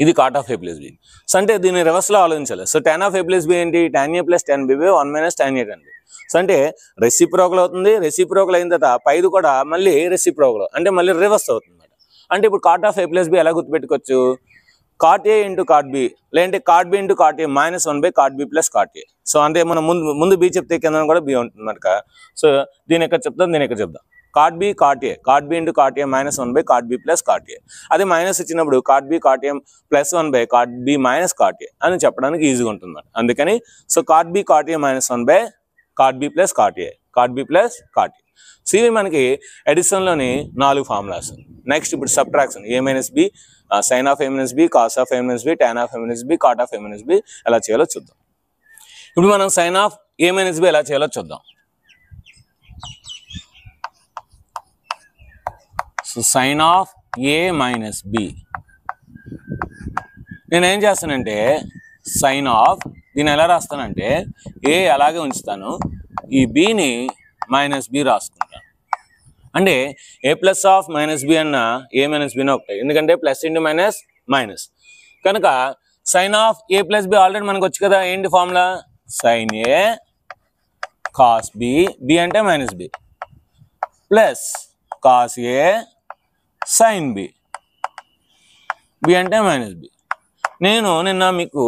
ఇది cot of a plus b. So అంటే దీన్ని రివర్స్లో ఆలోచించాలి. So tan of a plus b ఏంటి, tan a plus tan b by 1 minus tan a tan b. So అంటే reciprocal అవుతుంది. Reciprocal అయిన తర్వాత పైది కూడా మళ్ళీ రెసిప్రోకల్ అంటే మళ్ళీ రివర్స్ అవుతుంది అన్నమాట. అంటే ఇప్పుడు cot of a plus b ఎలా గుర్తుపెట్టుకోవచ్చు, cot a into cot b లేదంటే cot b into cot a minus 1 by cot b plus cot a. So అంటే మనం ముందు b చెప్తే కింద కూడా b ఉంటుంది అన్నమాట. సో దీని ఎక్కడ చెప్తాం, దీని ఎక్కడ చెప్దాం, cot b into cot a minus 1 by cot b plus cot a. అదే మైనస్ ఇచ్చినప్పుడు cot b cot a plus 1 by cot b minus cot a అని చెప్పడానికి ఈజీగా ఉంటుంది. అందుకని so cot b cot a minus 1 by cot b plus cot a, cot b plus cot a. So ఇవి మనకి ఎడిషన్లోని 4 formulas. Next ఇప్పుడు subtraction, a minus b, sin of a minus b, cos of a minus b, tan of a minus b, cot of a minus b ఎలా చేయాలో చూద్దాం. ఇప్పుడు మనం sin of a minus b ఎలా చేయాలో చూద్దాం. So sin of a minus b నేనేం చేస్తానంటే sin of దీన్ని ఎలా రాస్తానంటే a అలాగే ఉంచుతాను, ఈ bని మైనస్ b రాసుకుంటాను. అంటే a plus of minus b అన్న a మైనస్ b ఒకటి, ఎందుకంటే ప్లస్ ఇంటూ మైనస్ మైనస్ కనుక sin of a plus b already మనకు వచ్చు కదా. ఏంటి formula, sin A cos B, B అంటే minus B plus cos A sin B, B అంటే మైనస్ B. నేను నిన్న మీకు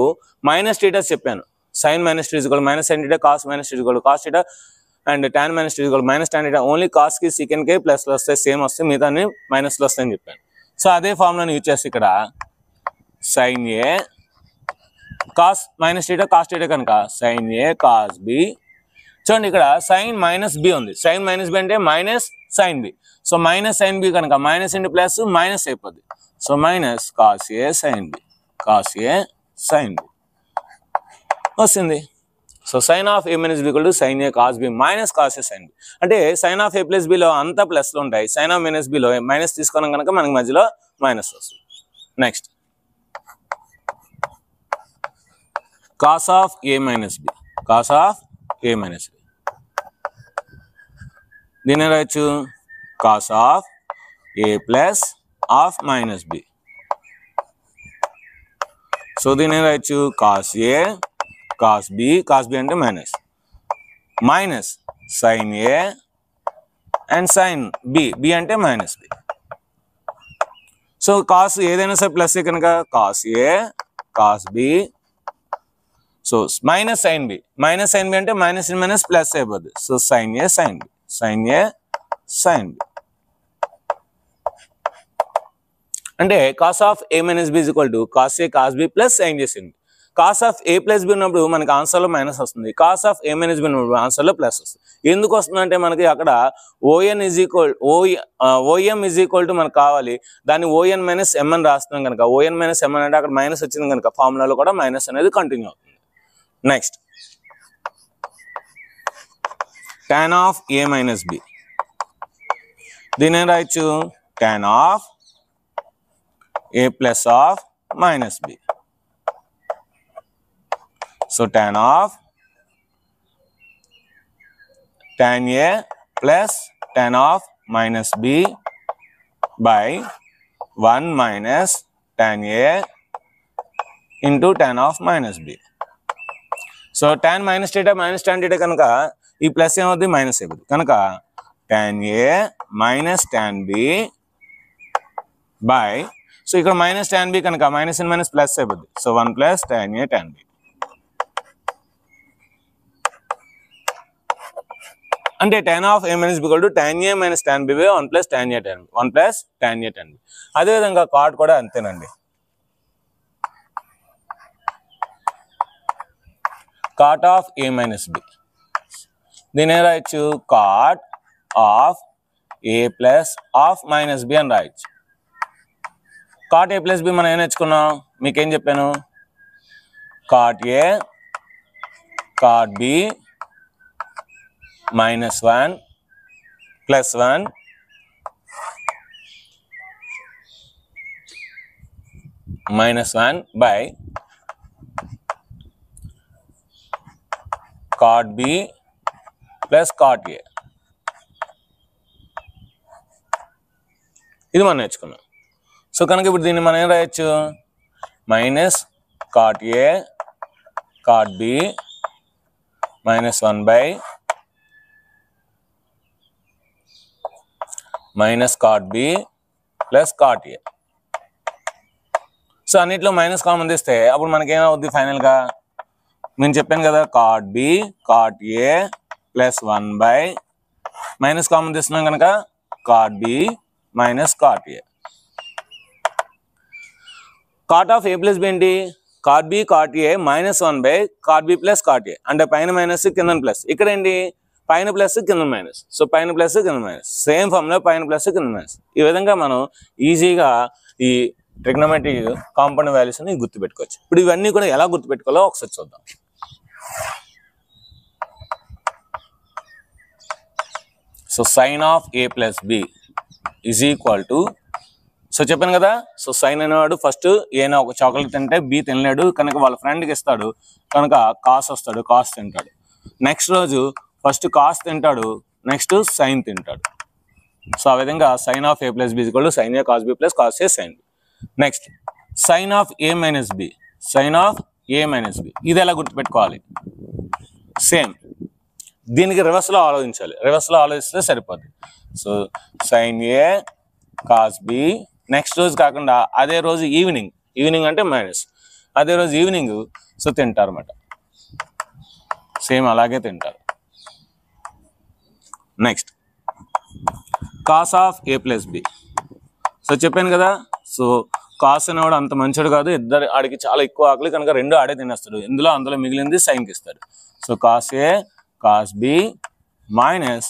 మైనస్ థీటా చెప్పాను. Sin minus theta equal minus sin theta, cos minus theta equal cos theta and tan minus theta equal minus tan theta. Only కాస్కి సీకెన్కి ప్లస్లో వస్తాయి, same వస్తాయి, మిగతాన్ని మైనస్లో వస్తాయని చెప్పాను. సో అదే ఫార్ములాని యూజ్ చేసి ఇక్కడ sin A cos minus theta cos theta కనుక sin A కాస్ B. చూడండి ఇక్కడ సైన్ మైనస్ బి ఉంది, సైన్ మైనస్ బి అంటే minus sine B. So minus sine B కనుక మైనస్ ఇంటూ ప్లస్ మైనస్ అయిపోద్ది. సో మైనస్ కాస్ ఏ sign B, cos ఏ sign B వస్తుంది. So sign of A minus B equal to sign A cos B minus cos A sign B. అంటే sine of A plus below అంతా ప్లస్లో ఉంటాయి, sine of minus బిలో minus తీసుకున్నాం కనుక మనకి మధ్యలో మైనస్ వస్తుంది. Next cos of A minus B, cos of A minus B దీని రాయొచ్చు cos of A plus of minus B. So దీని రాయొచ్చు కాస్ ఏ కాస్ బి, కాస్ బి అంటే minus, minus sign A and sine B, B అంటే minus B. So cos ఏదైనా సరే plus కనుక cos ఏ cos B. So minus sine B, minus sine B అంటే minus in minus plus అయిపోద్ది. So sign ఏ sign B, sine ఏ sign B అంటే cos of A minus B equal to cos A cos B plus sine చేసింది. Cos of A plus B ఉన్నప్పుడు మనకి ఆన్సర్లో minus వస్తుంది, cos of A minus B ఉన్నప్పుడు ఆన్సర్లో plus వస్తుంది. ఎందుకు వస్తుందంటే మనకి అక్కడ ON is equal OM is equal to మనకు కావాలి, దాన్ని ఓఎన్ మైనస్ ఎం అని రాస్తున్నాం కనుక ఓఎన్ మైనస్ ఎం అంటే అక్కడ మైనస్ వచ్చింది కనుక ఫార్ములాలో కూడా మైనస్ అనేది కంటిన్యూ అవుతుంది. Next tan of A minus B దీని ఏం రాయొచ్చు tan of A plus of minus B. So tan of tan A plus tan of minus B by 1 minus tan A into tan of minus B. So tan minus theta minus tan theta కనుక ఈ plus ఏమవుద్ది minus అయిపోద్ది కనుక tan A minus tan B by, so ఇక్కడ minus tan B కనుక minus in minus plus అయిపోద్ది. So 1 plus tan A tan B అంటే tan of A minus B equal to tan A minus tan B by 1 plus tan A tan B, 1 plus tan A tan B. అదేవిధంగా cot కూడా అంతేనండి. Cot of A minus B దీని ఏం రాయొచ్చు cot of A plus of minus B అని రాయొచ్చు. Cot A plus B మనం ఏం నేర్చుకున్నాం, మీకేం చెప్పాను, cot A cot B -1 +1 -1 by cot B plus cot A. ఇది మనం నేర్చుకున్నాం. సో కనుక ఇప్పుడు దీన్ని మనం ఏం రాయొచ్చు minus cot A cot B -1 by minus cot B plus cot A. So అన్నిట్లో మైనస్ కామన్ తీస్తే అప్పుడు మనకేమవుద్ది ఫైనల్గా నేను చెప్పాను కదా cot B cot A +1 by minus common తీస్తున్నాం కనుక cot B minus cot A. Cot of A plus B ఏంటి cot B cot A -1 by cot B plus cot A అంటే పైన మైనస్ కింద ప్లస్. ఇక్కడ ఏంటి పైన ప్లస్ కింద మైనస్. సో పైన ప్లస్ కింద మైనస్ సేమ్ ఫార్ములా పైన ప్లస్ కింద మైనస్. ఈ విధంగా మనం ఈజీగా ఈ ట్రిగ్నోమెట్రిక్ కాంపౌండ్ వాల్యూస్ని గుర్తుపెట్టుకోవచ్చు. ఇప్పుడు ఇవన్నీ కూడా ఎలా గుర్తుపెట్టుకోవాలో ఒకసారి చూద్దాం. So sign of A plus B is equal to, so చెప్పాను కదా, సో సైన్ అనేవాడు ఫస్ట్ ఏనా ఒక చాక్లెట్ తింటే బి తినలేడు కనుక వాళ్ళ ఫ్రెండ్కి ఇస్తాడు కనుక కాస్ వస్తాడు, కాస్ తింటాడు. నెక్స్ట్ రోజు ఫస్ట్ కాస్ తింటాడు, నెక్స్ట్ సైన్ తింటాడు. సో ఆ విధంగా sin of A plus B is equal to sign A cos B plus cos A sign B. Next sin of A minus B, sign of A minus B. ఇది ఎలా గుర్తుపెట్టుకోవాలి? Same దీనికి రివర్స్లో ఆలోచించాలి. రివర్స్లో ఆలోచిస్తే సరిపోద్ది. సో సైన్ ఏ cos B. Next రోజు కాకుండా అదే రోజు ఈవినింగ్ అంటే మైనస్, అదే రోజు ఈవినింగ్ సో తింటారు అన్నమాట. సేమ్ అలాగే తింటారు. Next cos of A plus B. So చెప్పాను కదా, సో కాస్ అనేవాడు అంత మంచోడు కాదు, ఇద్దరు ఆడికి చాలా ఎక్కువ ఆకలి కనుక రెండు ఆడే తినేస్తాడు. అందులో మిగిలింది సైన్కి ఇస్తాడు. So cos A cos B minus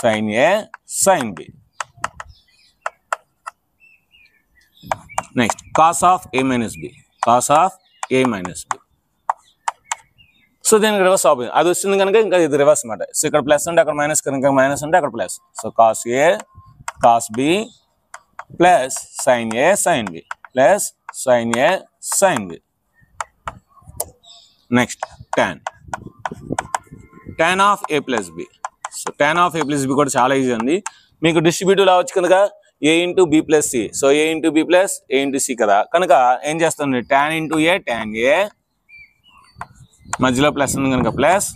sign A sign B. Next cos of A minus B. Cos of A minus B. So దీనికి రివర్స్ ఆపోజిట్ అది వచ్చింది కనుక ఇంకా ఇది రివర్స్ అనమాట. సో ఇక్కడ ప్లస్ ఉంటే అక్కడ మైనస్, కనుక మైనస్ ఉంటే అక్కడ plus. So cos A cos B plus sine A sign B plus sine A sign B. Next tan of A plus B. So tan of A plus B కూడా చాలా easy ఉంది. మీకు distributive రావచ్చు కనుక A into B plus C. So A into B plus A into C కదా, కనుక ఏం చేస్తుంది tan into A tan A, మధ్యలో ప్లస్ ఉంది కనుక plus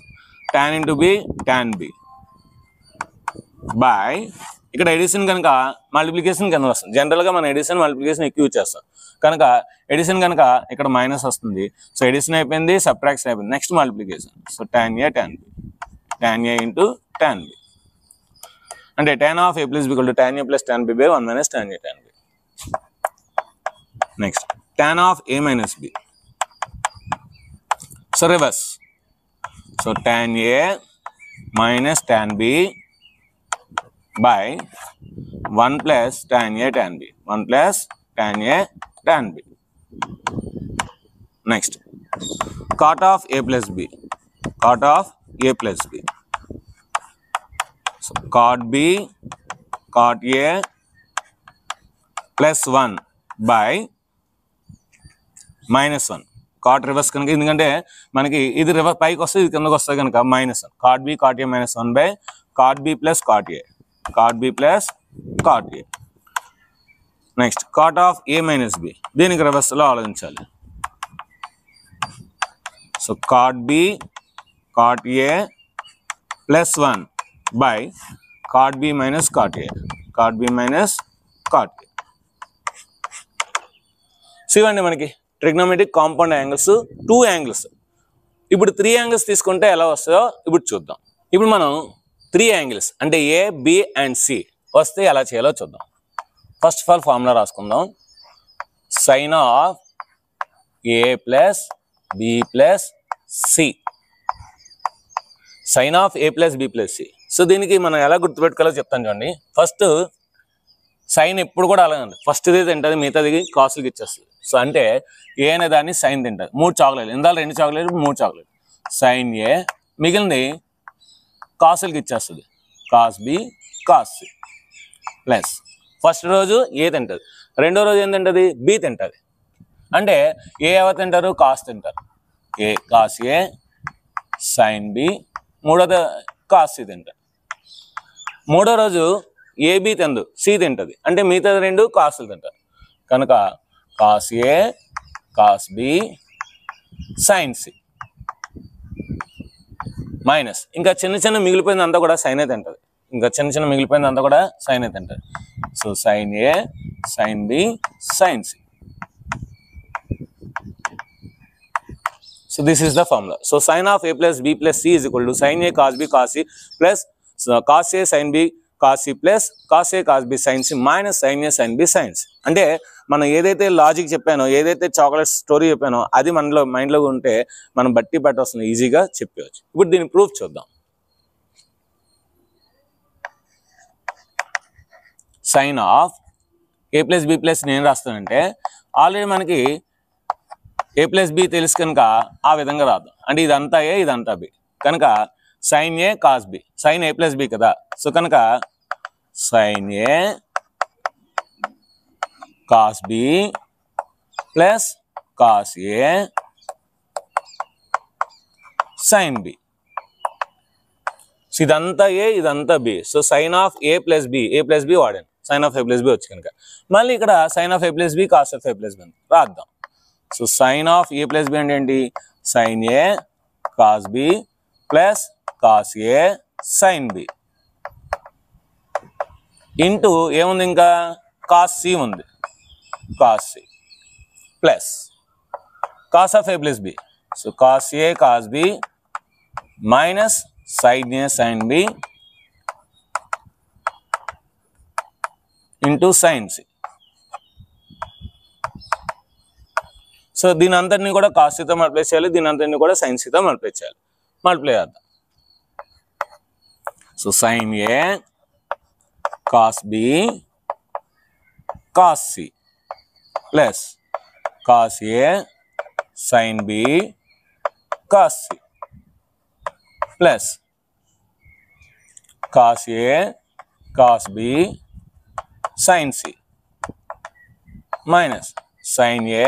tan into B tan B by, ఇక్కడ ఎడిషన్ కనుక మల్టిప్లికేషన్ కింద వస్తుంది. జనరల్గా మన ఎడిషన్ మల్టిప్లికేషన్ ఎక్కువ యూజ్ చేస్తాం కనుక ఎడిషన్ కనుక ఇక్కడ మైనస్ వస్తుంది. సో ఎడిషన్ అయిపోయింది, సబ్ట్రాక్షన్ అయిపోయింది. Next multiplication. So tan A tan B, tan A into tan B అంటే tan of A plus B equal to tan A plus tan B by 1 minus tan A tan B. Next tan of A minus B. So reverse. So tan A minus tan B by 1 plus tan A tan B. 1 plus tan A tan B. Next, cot of A plus B. Cot of A plus B. So cot B, cot A plus 1 by minus 1. Cot reverse కనుక, ఎందుకంటే మనకి ఇది reverse పైకి వస్తే ఇది కిందకి వస్తుంది కనుక minus 1. Cot B cot A minus 1 by cot B plus cot A, cot B plus cot A. Next cot of A minus B. దీనికి రివర్స్లో ఆలోచించాలి. So cot B cot A plus 1 by cot B minus cot A, cot B minus cot A. So ఇవ్వండి మనకి trigonometric compound angles 2 angles. ఇప్పుడు 3 angles తీసుకుంటే ఎలా వస్తాయో ఇప్పుడు చూద్దాం. ఇప్పుడు మనం 3 యాంగిల్స్ అంటే ఏ బి అండ్ సి వస్తే ఎలా చేయాలో చూద్దాం. ఫస్ట్ ఆఫ్ ఆల్ ఫార్ములా రాసుకుందాం. Sine of A plus B plus C. Sine of A plus B plus C. So దీనికి మనం ఎలా గుర్తుపెట్టుకోవాలో చెప్తాను చూడండి. ఫస్ట్ సైన్ ఎప్పుడు కూడా అలాగే ఉంటుంది. ఫస్ట్ ఇది తింటుంది, మిగతాది కాసులకి ఇచ్చేస్తుంది. సో అంటే ఏ అనే దాన్ని సైన్ తింటుంది. 3 చాక్లెట్లు, ఇందాక 2 చాక్లెట్లు 3 చాక్లెట్లు. సైన్ ఏ మిగిలింది కాసులకి ఇచ్చేస్తుంది. Cos B cos C plus first రోజు ఏ తింటుంది, రెండో రోజు ఏం తింటుంది బి తింటుంది. అంటే ఏ ఎవరు తింటారు, కాస్ తింటారు. ఏ కాస్ ఏ సైన్ బి, మూడోది కాస్ సి తింటారు. మూడో రోజు ఏబి తిందు సి తింటుంది. అంటే మిగతా 2 కాసులు తింటారు కనుక కాస్ ఏ cos B sign C minus ఇంకా చిన్న మిగిలిపోయింది అంతా కూడా సైన్ అయితే తింటుంది. ఇంకా చిన్న మిగిలిపోయింది అంతా కూడా సైన్ అయితే తింటుంది. So sign A sign B sign C. So this is the formula. So sign of A plus B plus C is equal to sign A cos B cos C plus cos A sign B cos C plus cos A cos B sign C minus sign A sign B sign C. అంటే మనం ఏదైతే logic చెప్పానో, ఏదైతే chocolate story చెప్పానో అది మనలో మైండ్లో ఉంటే మనం బట్టి వస్తుంది, ఈజీగా చెప్పవచ్చు. ఇప్పుడు దీని ప్రూఫ్ చూద్దాం. Sin of A plus B plus నేను రాస్తానంటే ఆల్రెడీ మనకి ఏ ప్లస్ బి తెలుసు కనుక ఆ విధంగా రాద్దాం. అంటే ఇదంతా ఏ ఇదంతా బి కనుక sine A cos B, sine A plus B కదా. సో కనుక సైన్ ఏ కాస్ బి ప్లస్ కాస్ ఏ సైన్ బి. సో ఇదంతా ఏ ఇదంతా B. So sign of A plus B వాడాను, sine of A plus B వచ్చి కనుక. మళ్ళీ ఇక్కడ sine of A plus B cos of A plus B రాద్దాం. So sign of A plus B అంటే ఏంటి, సైన్ ఏ కాస్ బి ప్లస్ కాస్ ఏ sign B into ఏముంది ఇంకా కాస్ సి ఉంది, cos C plus cos of A plus B, so cos A cos B minus sign A sign B into sin C. So దీని అంతటిని కూడా cos సితో multiply చేయాలి, దీని అంతటిని కూడా సైన్ సితో మల్టిప్లై చేయాలి. మల్టిప్లై చేద్దాం. సో సైన్ ఏ cos B cos C plus cos ఏ sign B cos C plus cos ఏ cos B sign C minus sign ఏ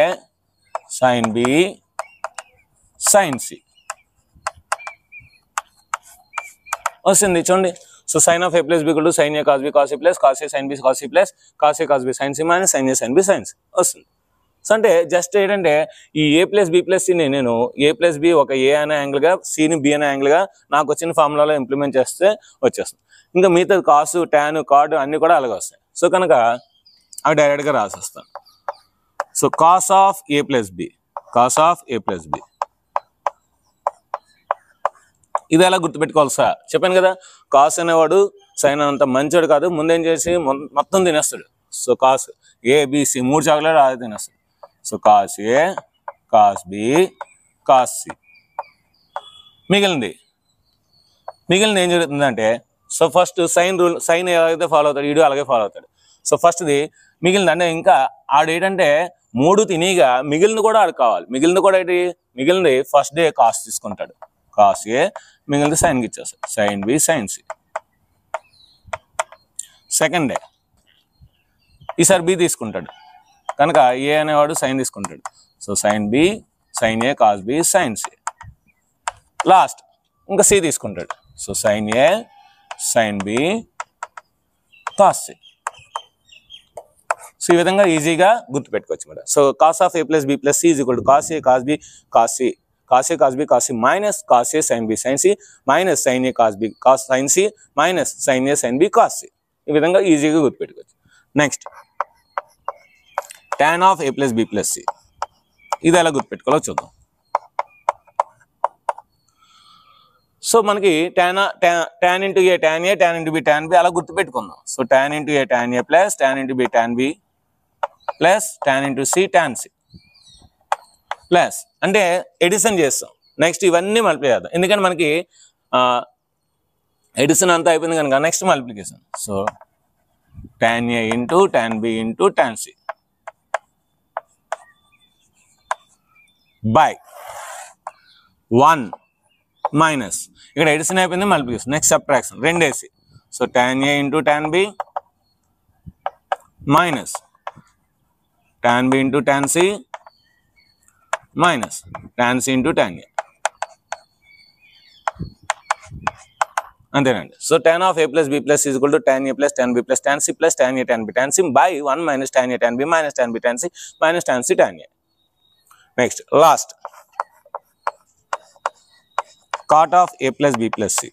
సైన్ బి సైన్ సి వస్తుంది చూడండి. So sign of A plus B equal to sign A cos B cos C plus cos A sign B cos C plus cos A cos B sign C minus sign A sign B sign C వస్తుంది. So అంటే just ఏంటంటే ఈ ఏ plus B plus సిని నేను ఏ plus B ఒక ఏ అనే యాంగిల్గా సిని B అనే యాంగిల్గా నాకు వచ్చిన ఫార్ములాలో ఇంప్లిమెంట్ చేస్తే వచ్చేస్తుంది. ఇంకా మిగతా కాసు టాన్ కార్డు అన్నీ కూడా అలాగే వస్తాయి. సో కనుక అవి డైరెక్ట్గా రాసేస్తాను. So cos of A plus B, cos of A plus B ఇది ఎలా గుర్తుపెట్టుకోవాలి సార్ చెప్పాను కదా, కాస్ అనేవాడు సైన్ అంత మంచివాడు కాదు, ముందేం చేసి మొత్తం తినేస్తాడు. సో కాస్ ఏబిసి 3 చాక్లెట్ అది తినేస్తాడు. సో కాస్ ఏ కాస్ బి కాస్ సి మిగిలింది ఏం జరుగుతుందంటే, so first sine rule, sine ఏదైతే ఫాలో అవుతాడు వీడు అలాగే ఫాలో అవుతాడు. సో ఫస్ట్ది మిగిలింది అంటే ఇంకా ఆడేంటంటే 3 తినిగా మిగిలింది కూడా ఆడు కావాలి. మిగిలింది కూడా ఏంటి, మిగిలింది ఫస్ట్ డే కాస్ తీసుకుంటాడు, కాస్ ఏ మిగిలింది సైన్కి ఇచ్చేస్తాడు, sine B sign C. Second day ఈసారి బి తీసుకుంటాడు కనుక ఏ అనేవాడు సైన్ తీసుకుంటాడు. సో సైన్ బి సైన్ ఏ cos B sign C. Last ఇంకా సి తీసుకుంటాడు. సో సైన్ ఏ sign B cos C. So ఈ విధంగా ఈజీగా గుర్తుపెట్టుకోవచ్చు madam. So cos of A plus B plus C is equal to cos A cos B cos C, cos A cos B cos C minus cos A sign B sign C minus sign A cos B cos sine C minus sign A sign B cos C. ఈ విధంగా ఈజీగా గుర్తుపెట్టుకోవచ్చు. Next tan of A plus B plus C ఇది ఎలా గుర్తుపెట్టుకోవాలో చూద్దాం. So మనకి tan into A tan A tan into B tan B అలా గుర్తుపెట్టుకుందాం. So tan into A tan A plus tan into B tan B plus tan into C tan C plus అంటే addition చేస్తాం. Next ఇవన్నీ multiply చేద్దాం, ఎందుకంటే మనకి addition అంతా అయిపోయింది కనుక next multiplication. So tan A into tan B into tan C by 1 minus ఇక్కడ ఎడిషన్ అయిపోయింది multiplication, next subtraction 2ac. So tan A into tan B minus tan B into tan C minus tan C into tan A అంతేనండి. So tan of A plus B plus is equal to tan A plus tan B plus tan C plus tan A tan B tan C by 1 minus tan A tan B minus tan B tan C minus tan C tan A. Next last cot of A plus B plus C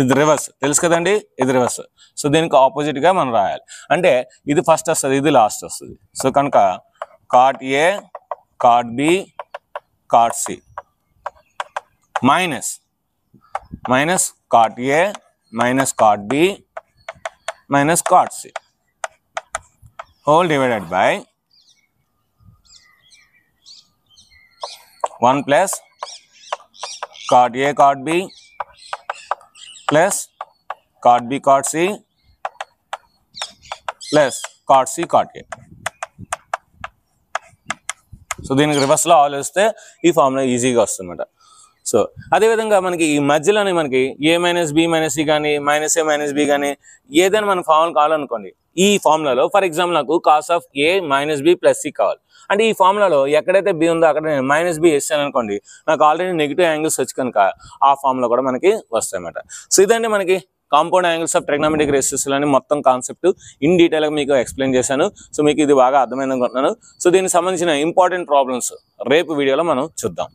ఇది reverse తెలుసు కదండి, ఇది reverse. So దీనికి ఆపోజిట్గా మనం రాయాలి, అంటే ఇది ఫస్ట్ వస్తుంది ఇది లాస్ట్ వస్తుంది. సో కనుక cot A cot B cot C minus minus cot A minus cot B minus cot C whole divided by 1 plus cot A cot B plus cot B cot C plus cot C cot A. So దీనికి రివర్స్లో ఆలోచిస్తే ఈ formula ఈజీగా వస్తుందన్నమాట. So అదేవిధంగా మనకి ఈ మధ్యలోనే మనకి A minus B minus C కానీ మైనస్ ఏ మైనస్ బి కానీ ఏదైనా మన ఫార్ములా కావాలనుకోండి, ఈ ఫార్ములాలో ఫర్ ఎగ్జాంపుల్ నాకు cos of A minus B plus C కావాలి అంటే ఈ ఫార్ములాలో ఎక్కడైతే బి ఉందో అక్కడ నేను మైనస్ బి వేస్తాను అనుకోండి, నాకు ఆల్రెడీ నెగిటివ్ యాంగిల్స్ వచ్చి కనుక ఆ ఫార్ములా కూడా మనకి వస్తాయి అన్నమాట. సో ఇదంటే మనకి compound angles of trigonometric ratios అని మొత్తం కాన్సెప్ట్ ఇన్ డీటెయిల్ గా మీకు ఎక్స్ప్లెయిన్ చేశాను. సో మీకు ఇది బాగా అర్థమైంది అనుకుంటున్నాను. సో దీనికి సంబంధించిన ఇంపార్టెంట్ ప్రాబ్లమ్స్ రేపు వీడియోలో మనం చూద్దాం.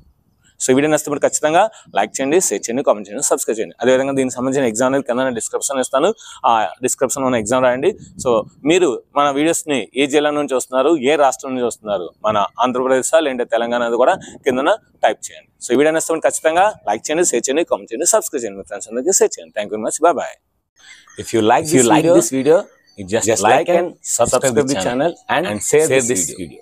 సో వీడియో నచ్చినప్పుడు ఖచ్చితంగా లైక్ చేయండి, షేర్ చేయండి, కామెంట్ చేయండి, సబ్స్క్రైబ్ చేయండి. అదేవిధంగా దీనికి సంబంధించిన ఎగ్జామ్ అనేది కింద డిస్క్రిప్షన్ ఇస్తాను. ఆ డిస్క్రిప్షన్ మన ఎగ్జామ్ రాయండి. సో మీరు మన వీడియోస్ని ఏ జిల్లా నుంచి వస్తున్నారు, ఏ రాష్ట్రం నుంచి వస్తున్నారు, మన ఆంధ్రప్రదేశ్ లేదంటే తెలంగాణ అనేది కూడా కింద టైప్ చేయండి. సో వీడియో నచ్చినప్పుడు ఖచ్చితంగా లైక్ చేయండి, షేర్ చేయండి, కామెంట్ చేయండి, సబ్స్క్రైబ్ చేయండి. మీ ఫ్రెండ్స్ అందరికీ షేర్ చేయండి. Thank you very much. Bye bye. If you like this video, just like and subscribe the channel and share this video.